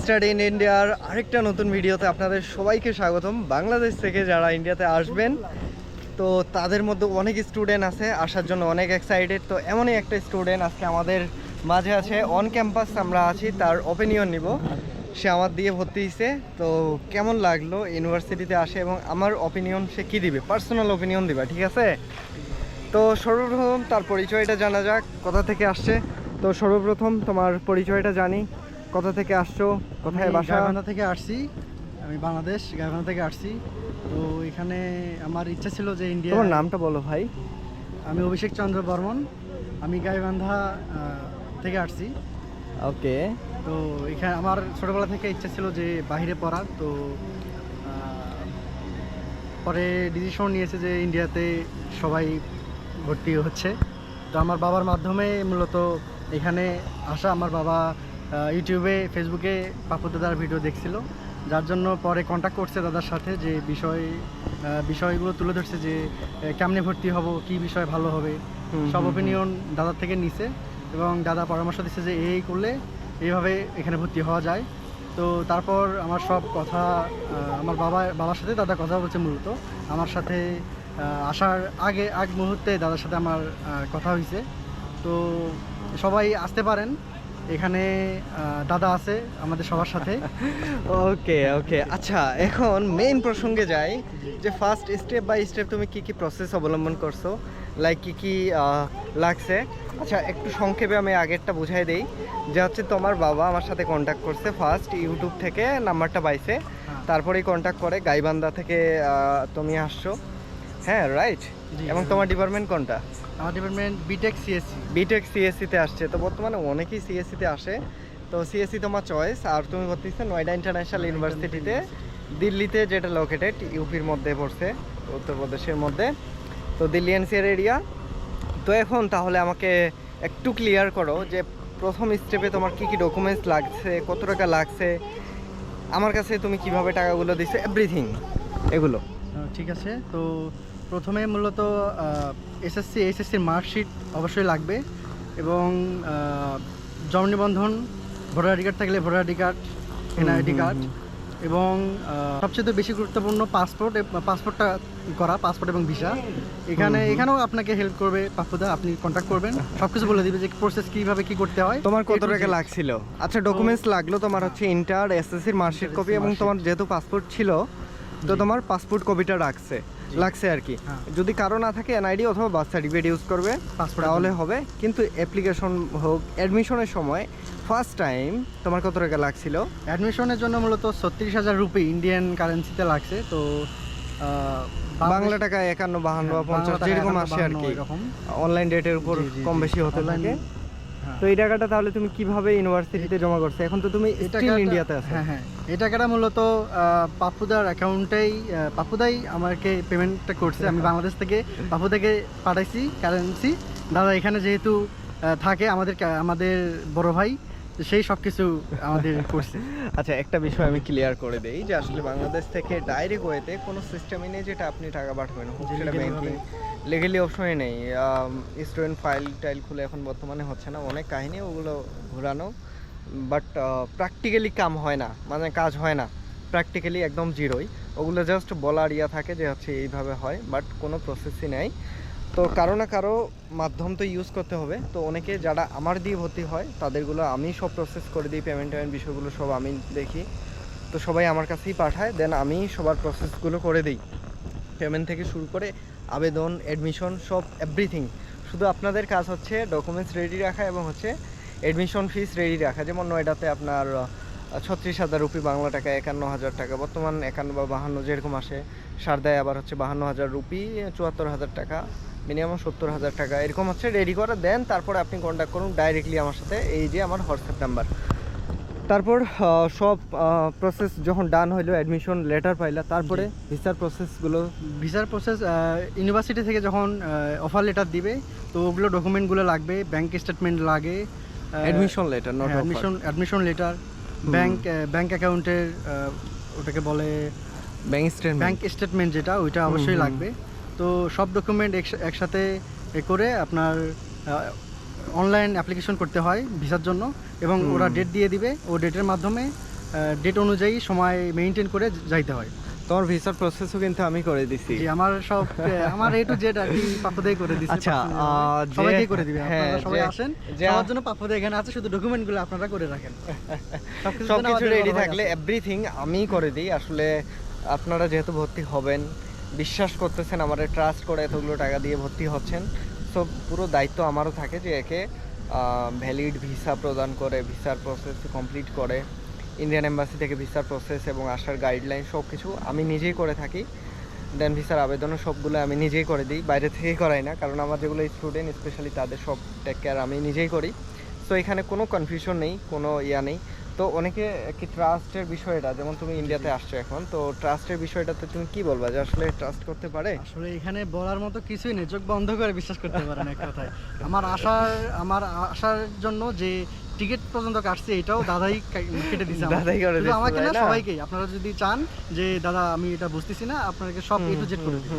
Study in ইন্ডিয়ার আরেকটা নতুন ভিডিওতে আপনাদের সবাইকে স্বাগতম। বাংলাদেশ থেকে যারা ইন্ডিয়াতে আসবেন তো তাদের মধ্যে অনেক স্টুডেন্ট আছে, আসার জন্য অনেক এক্সাইটেড। তো এমনই একটা স্টুডেন্ট আজকে আমাদের মাঝে আছে, অন ক্যাম্পাস আমরা আছি, তার ওপিনিয়ন নিব। সে আমার দিয়ে ভর্তি হয়েছে, তো কেমন লাগলো ইউনিভার্সিটিতে আসে এবং আমার ওপিনিয়ন সে কী দিবে, পার্সোনাল ওপিনিয়ন দিবা, ঠিক আছে? তো সর্বপ্রথম তার পরিচয়টা জানা যাক, কোথা থেকে আসছে। তো সর্বপ্রথম তোমার পরিচয়টা জানি, কোথা থেকে আসছো, কোথায় বাসা? গাইবান্ধা থেকে আসছি, আমি বাংলাদেশ গাইবান্ধা থেকে আসছি। তো এখানে আমার ইচ্ছা ছিল যে ইন্ডিয়া। তোমার নামটা বলো ভাই। আমি অভিষেক চন্দ্র বর্মন, আমি গাইবান্ধা থেকে আসছি। ওকে। তো এখানে আমার ছোটোবেলা থেকে ইচ্ছা ছিল যে বাইরে পড়ার। তো পরে ডিসিশন নিয়েছে যে ইন্ডিয়াতে সবাই ভর্তি হচ্ছে। তো আমার বাবার মাধ্যমে মূলত এখানে আসা। আমার বাবা ইউটিউবে ফেসবুকে পাপু দাদার ভিডিও দেখছিল, যার জন্য পরে কন্ট্যাক্ট করছে দাদার সাথে, যে বিষয়গুলো তুলে ধরছে যে কেমনে ভর্তি হব, কি বিষয় ভালো হবে, সব ওপিনিয়ন দাদার থেকে নিছে। এবং দাদা পরামর্শ দিচ্ছে যে এই করলে এইভাবে এখানে ভর্তি হওয়া যায়। তো তারপর আমার সব কথা আমার বাবার সাথে দাদা কথা বলছে। মূলত আমার সাথে আসার আগ মুহূর্তে দাদার সাথে আমার কথা হয়েছে। তো সবাই আসতে পারেন, এখানে দাদা আছে আমাদের সবার সাথে। ওকে ওকে, আচ্ছা এখন মেইন প্রসঙ্গে যাই, যে ফার্স্ট স্টেপ বাই স্টেপ তুমি কি কি প্রসেস অবলম্বন করছো, লাইক কি কি লাগছে। আচ্ছা একটু সংক্ষেপে আমি আগেরটা বুঝাই দেই, যে হচ্ছে তোমার বাবা আমার সাথে কন্ট্যাক্ট করছে, ফার্স্ট ইউটিউব থেকে নাম্বারটা পাইছে, তারপরেই কন্ট্যাক্ট করে গাইবান্ধা থেকে তুমি আসছো, হ্যাঁ রাইট? এবং তোমার ডিপার্টমেন্ট কোনটা? আমার ডিপার্টমেন্ট বিটেক সিএসসি। বিটেক সিএসসিতে আসছে। তো বর্তমানে অনেকেই সিএসসিতে আসে, তো সিএসসি তোমার চয়েস। আর তুমি ভর্তি হচ্ছে নয়ডা ইন্টারন্যাশনাল ইউনিভার্সিটিতে, দিল্লিতে, যেটা লোকেটেড ইউপির মধ্যে পড়ছে, উত্তরপ্রদেশের মধ্যে। তো দিল্লি এনসিআর এরিয়া। তো এখন তাহলে আমাকে একটু ক্লিয়ার করো যে প্রথম স্টেপে তোমার কি কি ডকুমেন্টস লাগছে, কত টাকা লাগছে, আমার কাছে তুমি কিভাবে টাকাগুলো দিছো, এভরিথিং এগুলো। ঠিক আছে। তো প্রথমে মূলত এইচএসসির মার্কশিট অবশ্যই লাগবে, এবং জন্ম নিবন্ধন, ভোটার আইডি কার্ড থাকলে voter ID card, NID card, এবং সবচেয়ে বেশি গুরুত্বপূর্ণ পাসপোর্টটা করা, পাসপোর্ট এবং ভিসা। এখানেও আপনাকে হেল্প করবে পাপ্পুদা, আপনি কন্ট্যাক্ট করবেন, সব কিছু বলে দিবে যে প্রসেস কীভাবে কী করতে হয়। তোমার কত টাকা লাগছিল? আচ্ছা ডকুমেন্টস লাগলো তোমার হচ্ছে ইন্টার, এসএসসির মার্কশিট কপি, এবং তোমার যেহেতু পাসপোর্ট ছিল তো তোমার পাসপোর্ট কপিটা লাগছে আর কি। যদি কারো না থাকে এনআইডি অথবা বার্থ সার্টিফিকেট ইউজ করবে, তাহলে হবে। কিন্তু অ্যাপ্লিকেশন হোক, অ্যাডমিশনের সময় ফার্স্ট টাইম তোমার কত টাকা লাগছিল? অ্যাডমিশনের জন্য মূলত 36,000 রুপি ইন্ডিয়ান কারেন্সিতে লাগছে। তো বাংলা টাকা 51, 52 বা 50 যেরকম আসে আর কি, অনলাইন রেটের উপর কম বেশি হতে থাকে। তো এই টাকাটা তাহলে তুমি কিভাবে ইউনিভার্সিটিতে জমা করছো? এখন তো তুমি স্টিল ইন্ডিয়াতে আছো। হ্যাঁ, এই টাকাটা মূলত পাপ্পুদার অ্যাকাউন্টেই, পাপ্পুদাই আমাকে পেমেন্টটা করছে। আমি বাংলাদেশ থেকে পাপ্পুদাকে পাঠাইছি কারেন্সি। দাদা এখানে যেহেতু থাকে আমাদের বড় ভাই, সেই সব কিছু আমাদের করছে। আচ্ছা একটা বিষয় আমি ক্লিয়ার করে দেই, যে আসলে বাংলাদেশ থেকে ডাইরেক্ট ওয়েতে কোনো সিস্টেমই নেই যেটা আপনি টাকা পাঠাবেন, সেটা ব্যাংকিং লিগালি অপশনই নেই। স্টুডেন্ট ফাইল খুলে এখন বর্তমানে হচ্ছে না, অনেক কাহিনী ওগুলো ঘোরানো, বাট প্র্যাকটিক্যালি কাম হয় না, মানে কাজ হয় না, প্র্যাকটিক্যালি একদম জিরোই। ওগুলো জাস্ট বলার থাকে যে হচ্ছে এইভাবে হয়, বাট কোনো প্রসেসই নেই। তো কারো না কারো মাধ্যম তো ইউজ করতে হবে। তো অনেকে যারা আমার দিয়ে ভর্তি হয় তাদেরগুলো আমি সব প্রসেস করে দিই, পেমেন্ট বিষয়গুলো সব আমি দেখি। তো সবাই আমার কাছেই পাঠায়, দেন আমি সবার প্রসেসগুলো করে দিই, পেমেন্ট থেকে শুরু করে আবেদন, অ্যাডমিশন, সব এভরিথিং। শুধু আপনাদের কাজ হচ্ছে ডকুমেন্টস রেডি রাখা এবং হচ্ছে অ্যাডমিশন ফিস রেডি রাখা। যেমন নয়ডাতে আপনার 36,000 রুপি, বাংলা টাকা 51,000 টাকা, বর্তমান 51 বা 52 যেরকম আসে। সারদায় আবার হচ্ছে 52,000 রুপি, 74,000 টাকা, মিনিমাম 70,000 টাকা, এরকম হচ্ছে রেডি করে দেন। তারপরে আপনি কন্ট্যাক্ট করুন ডাইরেক্টলি আমার সাথে, এই যে আমার হোয়াটসঅ্যাপ নাম্বার। তারপর সব প্রসেস যখন ডান হইলো, অ্যাডমিশন লেটার পাইলা, তারপরে ভিসার প্রসেস ইউনিভার্সিটি থেকে যখন অফার লেটার দিবে, তো ওগুলো ডকুমেন্টগুলো লাগবে। ব্যাংক স্টেটমেন্ট লাগে, admission letter, not admission letter, bank অ্যাকাউন্টের ওটাকে বলে ব্যাংক স্টেটমেন্ট, যেটা ওইটা অবশ্যই লাগবে। তো সব ডকুমেন্ট একসাথে করে আপনার অনলাইন অ্যাপ্লিকেশন করতে হয় ভিসার জন্য, এবং ওরা ডেট দিয়ে দিবে। ও ডেটের মাধ্যমে ডেট অনুযায়ী সময় মেনটেন করে যাইতে হয়। তোমার ভিসার প্রসেসও কিন্তু আমি করে দিছি। জি, আমার সব আমার A to Z আর কি পাপ্পুদাই করে দিছে। আচ্ছা, সবাইকে করে দিবে, হ্যাঁ, আপনারা সবাই আসেন, যে সবার জন্য পাপ্পুদা এখানে আছে, শুধু ডকুমেন্টগুলো আপনারা করে রাখেন। সবকিছু রেডি থাকলে এভরিথিং আমি করে দিই। আসলে আপনারা যেহেতু ভর্তি হবেন, বিশ্বাস করতেছেন, আমাদের ট্রাস্ট করে এতগুলো টাকা দিয়ে ভর্তি হচ্ছেন, সো পুরো দায়িত্ব আমারও থাকে যে একে ভ্যালিড ভিসা প্রদান করে, ভিসার প্রসেস কমপ্লিট করে, ইন্ডিয়ান এম্বাসি থেকে ভিসার প্রসেস এবং আসার গাইডলাইন সব কিছু আমি নিজেই করে থাকি। দেন ভিসার আবেদনও সবগুলো আমি নিজেই করে দিই, বাইরে থেকেই করাই না, কারণ আমার যেগুলো স্টুডেন্ট স্পেশালি তাদের সব টেক কেয়ার আমি নিজেই করি। সো এখানে কোনো কনফিউশন নেই, কোনো নেই। তো অনেকে কি ট্রাস্টের বিষয়টা, যেমন তুমি ইন্ডিয়াতে আসছো এখন, তো ট্রাস্টের বিষয়টাতে তুমি কি বলবা যে আসলে ট্রাস্ট করতে পারে? আসলে এখানে বলার মতো কিছুই নেই, চোখ বন্ধ করে বিশ্বাস করতে পারেন এক কথায়। আমার আসার জন্য যে টিকিট পর্যন্ত কাটছে এটাও দাদাই কেটে দিছে। দাদাই করে দিছে, আমাকে না, তাই না? সবাইকেই। আপনারা যদি চান যে দাদা আমি এটা বুঝতেছি না, আপনাকে সব A to Z করে দিই।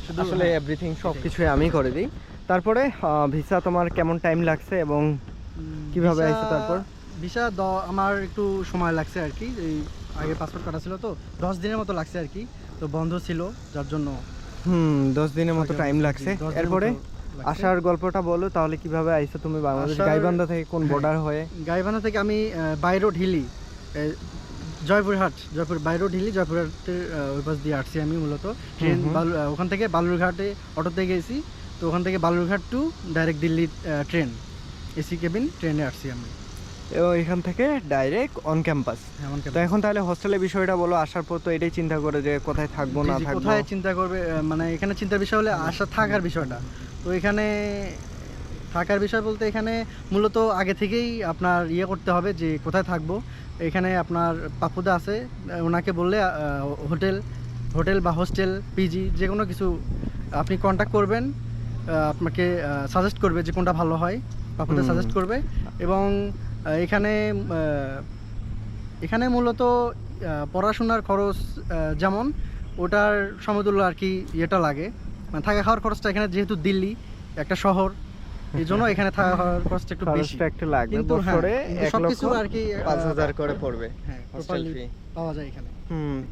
শুধু আসলে এভরিথিং সব কিছুই আমি করে দিই। তারপরে ভিসা তোমার কেমন টাইম লাগছে এবং কিভাবে আইছো? তারপর ভিসা আমার একটু সময় লাগছে আর কি, এই আগে পাসপোর্ট কাটা ছিল তো 10 দিনের মতো লাগছে আর কি, তো বন্ধ ছিল যার জন্য 10 দিনের মতো টাইম লাগছে। 10 দিনের এরপরে মতো লাগছে। আসার গল্পটা বলো তাহলে, কিভাবে আইছো তুমি বাংলাদেশ? গাইবান্ধা থেকে কোন বর্ডার হয়ে? গাইবান্ধা থেকে আমি by road Hili, Joypur by road Hili, জয়পুরহাটের ওই পাশ দিয়ে আসছি আমি মূলত। ট্রেন ওখান থেকে বালুরঘাটে অটোতে গেছি, তো ওখান থেকে Balurghat to direct Delhi train, AC cabin ট্রেনে আসছি আমি। এবং এখান থেকে ডাইরেক্ট অন ক্যাম্পাস। তো এখন তাহলে হোস্টেলের বিষয়টা বলো। আসার পর তো এটাই চিন্তা করে যে কোথায় থাকবো না থাকবো। কোথায় চিন্তা করবে, মানে এখানে চিন্তার বিষয় হলে থাকার বিষয়টা। তো এখানে থাকার বিষয় বলতে এখানে মূলত আগে থেকেই আপনার করতে হবে যে কোথায় থাকবো। এখানে আপনার পাপ্পুদা আছে, ওনাকে বললে হোটেল বা হোস্টেল, পিজি যে কোনো কিছু আপনি কন্ট্যাক্ট করবেন, আপনাকে সাজেস্ট করবে যে কোনটা ভালো হয়, পাপ্পুদা সাজেস্ট করবে। এবং এখানে মূলত পড়াশোনার খরচ যেমন ওটার সমতুল্য আর কি ইয়েটা লাগে, মানে থাকা খাওয়ার খরচটা এখানে যেহেতু দিল্লি একটা শহর, এই জন্য এখানে থাকা খাওয়ার খরচটা একটু বেশি একটু লাগবে। কিন্তু বছরে 1,00,000 আর কি 5,000 করে পড়বে হোস্টেল ফি। পাওয়া যায় এখানে।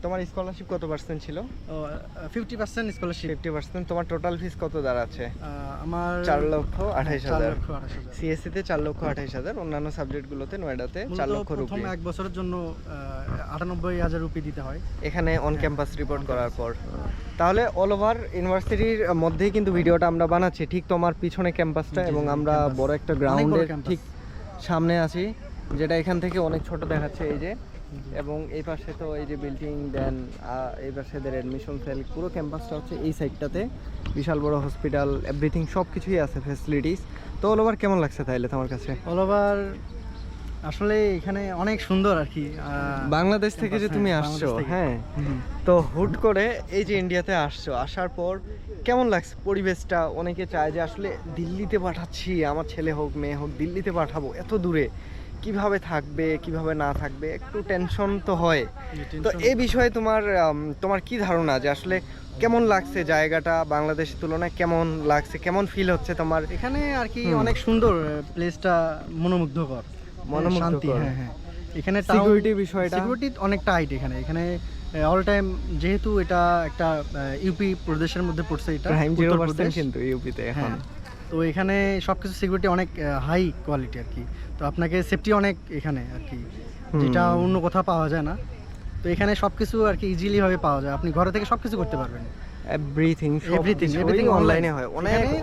তোমার স্কলারশিপ কত পার্সেন্ট ছিল? 50% স্কলারশিপ। 50%। তোমার টোটাল ফিস কত দাঁড়াচ্ছে? আমার 4,28,000। সিএসসি তে 4,28,000, অন্যান্য সাবজেক্টগুলোতে নয়ডাতে 4 লক্ষ রুপি। প্রথম এক বছরের জন্য 98,000 রুপি দিতে হয় এখানে অন ক্যাম্পাস রিপোর্ট করার পর। তাহলে অল ওভার ইউনিভার্সিটির মধ্যেই কিন্তু ভিডিওটা আমরা বানাচ্ছি, ঠিক তোমার পিছনে ক্যাম্পাসটা, এবং আমরা বড় একটা গ্রাউন্ডের ঠিক সামনে আছি, যেটা এখান থেকে অনেক ছোট দেখাচ্ছে এই যে। এবং এই পাশে তো এই যে বিল্ডিং, দেন এই পাশে এদের অ্যাডমিশন সেল, পুরো ক্যাম্পাসটা হচ্ছে এই সাইডটাতে। বিশাল বড় হসপিটাল, এভরিথিং সব কিছুই আছে, ফ্যাসিলিটিস। তো অল ওভার কেমন লাগছে তাইলে তোমার কাছে? অল ওভার আসলে এখানে অনেক সুন্দর আর কি। বাংলাদেশ থেকে যে তুমি আসছো, হ্যাঁ, তো হুট করে এই যে ইন্ডিয়াতে আসছো, আসার পর কেমন লাগছে পরিবেশটা? অনেকে চায় যে আসলে দিল্লিতে পাঠাচ্ছি, আমার ছেলে হোক মেয়ে হোক, দিল্লিতে পাঠাবো, এত দূরে কিভাবে থাকবে কিভাবে না থাকবে, একটু টেনশন তো হয়। তো এই বিষয়ে তোমার কি ধারণা যে আসলে কেমন লাগছে জায়গাটা বাংলাদেশের তুলনায়? কেমন লাগছে, কেমন ফিল হচ্ছে তোমার এখানে আর কি? অনেক সুন্দর প্লেসটা, মনোমুগ্ধকর, শান্তি। হ্যাঁ, এখানে সিকিউরিটি বিষয়টা, সিকিউরিটি অনেক টাইট এখানে অল টাইম, যেহেতু এটা একটা ইউপি প্রদেশের মধ্যে পড়ছে, এটা ক্রাইম 0% কিন্তু ইউপিতে এখন। তো এখানে সবকিছু সিকিউরিটি অনেক হাই কোয়ালিটি আর কি। তো আপনাকে সেফটি অনেক এখানে আর কি, যেটা অন্য কোথাও পাওয়া যায় না। তো এখানে সবকিছু আর কি ইজিলি ভাবে পাওয়া যায়, আপনি ঘরে থেকে সবকিছু করতে পারবেন। এভরিথিং অনলাইনে হয়,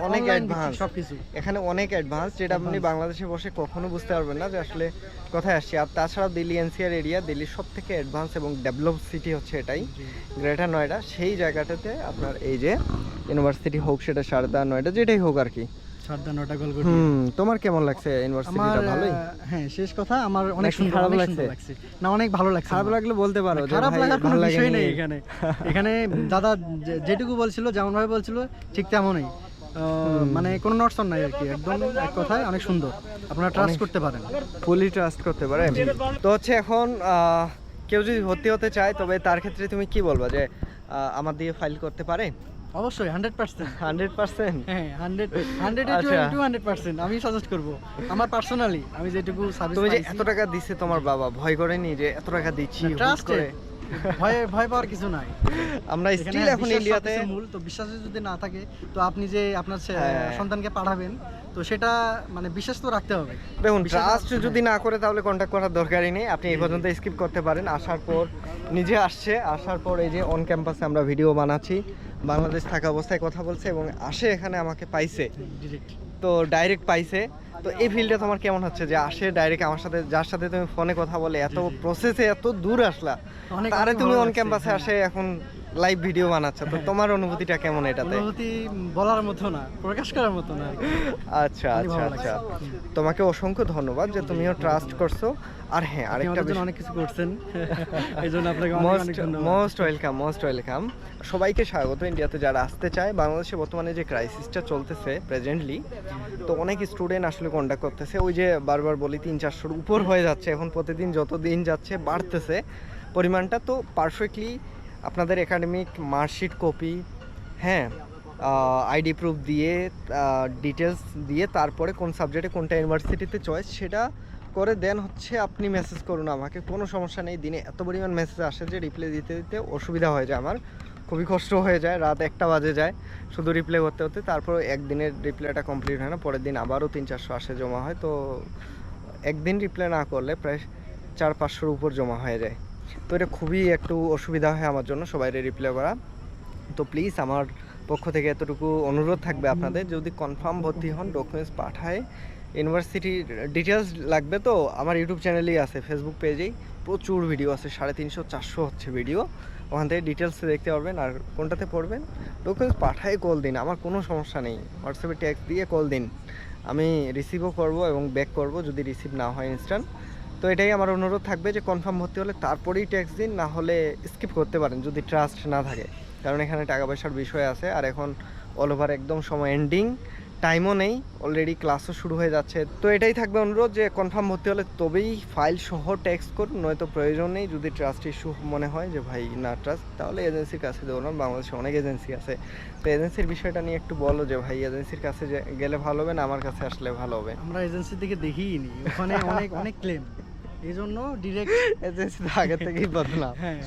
অনেক অ্যাডভান্স সবকিছু এখানে, অনেক অ্যাডভান্স, যেটা আপনি বাংলাদেশে বসে কখনো বুঝতে পারবেন না যে আসলে কোথায় আসছি। আর তাছাড়া দিল্লি এনসিআর এরিয়া, দিল্লির সব থেকে অ্যাডভান্স এবং ডেভেলপ সিটি হচ্ছে এটাই, গ্রেটার নয়ডা। সেই জায়গাটাতে আপনার এই যে ইউনিভার্সিটি হোক, সেটা সারদা, নয়ডা, যেটাই হোক আর কি। তোমার কেমন লাগছে ইউনিভার্সিটিটা? ভালোই। হ্যাঁ, শেষ কথা আমার অনেক সুন্দর, খারাপ লাগছে না, অনেক ভালো লাগছে। খারাপ লাগলে বলতে পারো, খারাপ লাগার কোনো বিষয় নেই এখানে। এখানে দাদা যেটুকু বলছিল, যেমন ভাবে বলছিল ঠিক তেমনই, মানে কোনো নটসন নাই আর কি, একদম এক কথায় অনেক সুন্দর, আপনারা ট্রাস্ট করতে পারেন, ফুলি ট্রাস্ট করতে পারেন। তো হচ্ছে এখন কেউ যদি ভর্তি হতে চায়, তবে তার ক্ষেত্রে তুমি কি বলবা যে আমার দিয়ে ফাইল করতে পারে? অবশ্যই 100%। 100%? হ্যাঁ 100 আচ্ছা। 200% আমি সাজেস্ট করব আমার পার্সোনালি, আমি যেটুকু সার্ভিস তুমি যে পাইছি। এত টাকা দিছে তোমার বাবা ভয় করেনি যে এত টাকা দিচ্ছি হুট ট্রাস্টেড, করে? ভয় পাওয়ার কিছু নাই। আমরা এখানে স্টিল এখন বিশ্বাস ইন্ডিয়াতে সবকিছুর মূল, তো বিশ্বাস যদি না থাকে তো আপনি যে আপনার হ্যাঁ। সন্তানকে পাঠাবেন, তো সেটা মানে বিশ্বাস তো রাখতে হবে। দেখুন বিশ্বাস ট্রাস্ট হ্যাঁ। যদি না করে তাহলে কন্ট্যাক্ট করার দরকারই নেই, আপনি এই জি, পর্যন্ত স্কিপ করতে পারেন। আসার পর নিজে আসছে, আসার পর এই যে অন ক্যাম্পাসে আমরা ভিডিও বানাচ্ছি, বাংলাদেশ থাকা অবস্থায় কথা বলছে এবং আসে এখানে আমাকে পাইছে, ডিরেক্ট। তো ডাইরেক্ট পাইছে। তো এই ফিল্ডে তোমার কেমন হচ্ছে যে আসে ডাইরেক্ট আমার সাথে, যার সাথে তুমি ফোনে কথা বলে এত জি, জি। প্রসেসে এত দূর আসলা, অনেক তারে অনেক তুমি ভালো অন লাগছে, ক্যাম্পাসে হ্যাঁ। আসে এখন লাইভ ভিডিও বানাচ্ছ, তো হ্যাঁ। তোমার অনুভূতিটা কেমন এটাতে? অনুভূতি বলার মতো না, প্রকাশ করার মতো না আর কি। আচ্ছা অনেক আচ্ছা ভালো আচ্ছা, লাগছে। তোমাকে অসংখ্য ধন্যবাদ যে তুমিও ট্রাস্ট করছো। আর হ্যাঁ আপনি আরেকটা আমাদের জন্য বিষয়, অনেক কিছু করছেন, এই জন্য আপনাকে অনেক অনেক ধন্যবাদ। Most welcome, most welcome. সবাইকে স্বাগত ইন্ডিয়াতে যারা আসতে চায়। বাংলাদেশে বর্তমানে যে ক্রাইসিসটা চলতেছে প্রেজেন্টলি, তো অনেক স্টুডেন্ট আসলে কন্ট্যাক্ট করতেছে, ওই যে বারবার বলি 300-400-র উপর হয়ে যাচ্ছে এখন, প্রতিদিন যত দিন যাচ্ছে বাড়তেছে পরিমাণটা। তো পারফেক্টলি আপনাদের একাডেমিক মার্কশিট কপি, হ্যাঁ, আইডি প্রুফ দিয়ে, ডিটেলস দিয়ে, তারপরে কোন সাবজেক্টে কোনটা ইউনিভার্সিটিতে চয়েস সেটা করে দেন হচ্ছে আপনি মেসেজ করুন আমাকে, কোনো সমস্যা নেই। দিনে এত পরিমাণ মেসেজ আসে যে রিপ্লাই দিতে দিতে অসুবিধা হয়ে যায়, আমার খুবই কষ্ট হয়ে যায়, রাত 1টা বাজে যায় শুধু রিপ্লাই করতে হতে। তারপর একদিনের রিপ্লাইটা কমপ্লিট হয় না, পরের দিন আবারও 300-400 আসে, জমা হয়। তো একদিন রিপ্লাই না করলে প্রায় 400-500-র উপর জমা হয়ে যায়। তো এটা খুবই একটু অসুবিধা হয় আমার জন্য সবাইকে রিপ্লাই করা। তো প্লিজ আমার পক্ষ থেকে এতটুকু অনুরোধ থাকবে আপনাদের, যদি কনফার্ম ভর্তি হন ডকুমেন্টস পাঠায়, ইউনিভার্সিটির ডিটেলস লাগবে তো আমার ইউটিউব চ্যানেলেই আছে, ফেসবুক পেজেই প্রচুর ভিডিও আছে, 350-400 হচ্ছে ভিডিও, ওখান থেকে ডিটেলসে দেখতে পারবেন। আর কোনটাতে পড়বেন ডকুমেন্টস পাঠায় কল দিন, আমার কোনো সমস্যা নেই, হোয়াটসঅ্যাপে ট্যাক্স দিয়ে কল দিন, আমি রিসিভও করব এবং ব্যাক করব যদি রিসিভ না হয় ইনস্ট্যান্ট। তো এটাই আমার অনুরোধ থাকবে যে কনফার্ম ভর্তি হলে তারপরেই ট্যাক্স দিন, না হলে স্কিপ করতে পারেন যদি ট্রাস্ট না থাকে, কারণ এখানে টাকা পয়সার বিষয় আছে। আর এখন অল ওভার একদম সময় এন্ডিং, টাইমও নেই, অলরেডি ক্লাসও শুরু হয়ে যাচ্ছে। তো এটাই থাকবে অনুরোধ যে কনফার্ম ভর্তি হলে তবেই ফাইল সহ ট্যাক্স করুন, নয়তো প্রয়োজন নেই। যদি ট্রাস্ট ইস্যু মনে হয় যে ভাই না ট্রাস্ট, তাহলে এজেন্সির কাছে দেবো না, বাংলাদেশে অনেক এজেন্সি আছে। তো এজেন্সির বিষয়টা নিয়ে একটু বলো যে ভাই এজেন্সির কাছে গেলে ভালো হবে না আমার কাছে আসলে ভালো হবে? আমরা এজেন্সির দিকে দেখিইনি, ওখানে অনেক অনেক ক্লেম, এই জন্য ডিরেক্ট। এজেন্সি তো আগে থেকেই বদনাম। হ্যাঁ,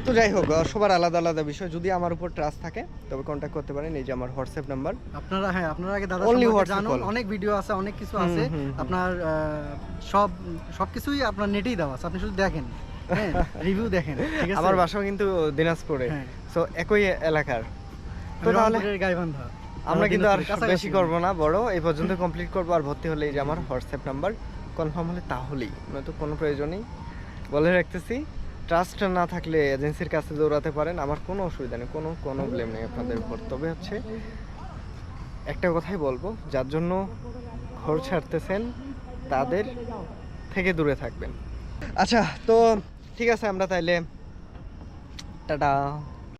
তো যাই হোক, সবার আলাদা আলাদা বিষয়, যদি আমার উপর ট্রাস্ট থাকে তবে কন্ট্যাক্ট করতে পারেন, এই যে আমার হোয়াটসঅ্যাপ নাম্বার। আপনারা হ্যাঁ আপনারা আগে দাদা Only সম্পর্কে WhatsApp জানুন, call। অনেক ভিডিও আছে, অনেক কিছু হুম, আছে, হুম, হুম। আপনার সবকিছুই আপনার নেটেই দেওয়া আছে, আপনি শুধু দেখেন, হ্যাঁ রিভিউ দেখেন, ঠিক আছে? আমার বাসাও কিন্তু দিনাজপুরে, হ্যাঁ। সো একই এলাকার। তো আমি তাহলে রংপুরের গাইবান্ধা, আমরা কিন্তু আর দিনাজপুরের বেশি কাছাকাছি। করব না, বড় এই পর্যন্ত কমপ্লিট করব। আর ভর্তি হলে এই যে আমার হোয়াটসঅ্যাপ নাম্বার, কনফার্ম হলে তাহলেই, নয়তো কোনো প্রয়োজনই। বলে রাখতেছি, ট্রাস্ট না থাকলে এজেন্সির কাছে দৌড়াতে পারেন, আমার কোনো অসুবিধা নেই, কোনো ব্লেম নেই আপনাদের উপর। তবে হচ্ছে একটা কথাই বলবো, যার জন্য ঘর ছাড়তেছেন তাদের থেকে দূরে থাকবেন। আচ্ছা, তো ঠিক আছে, আমরা তাইলে টাটা।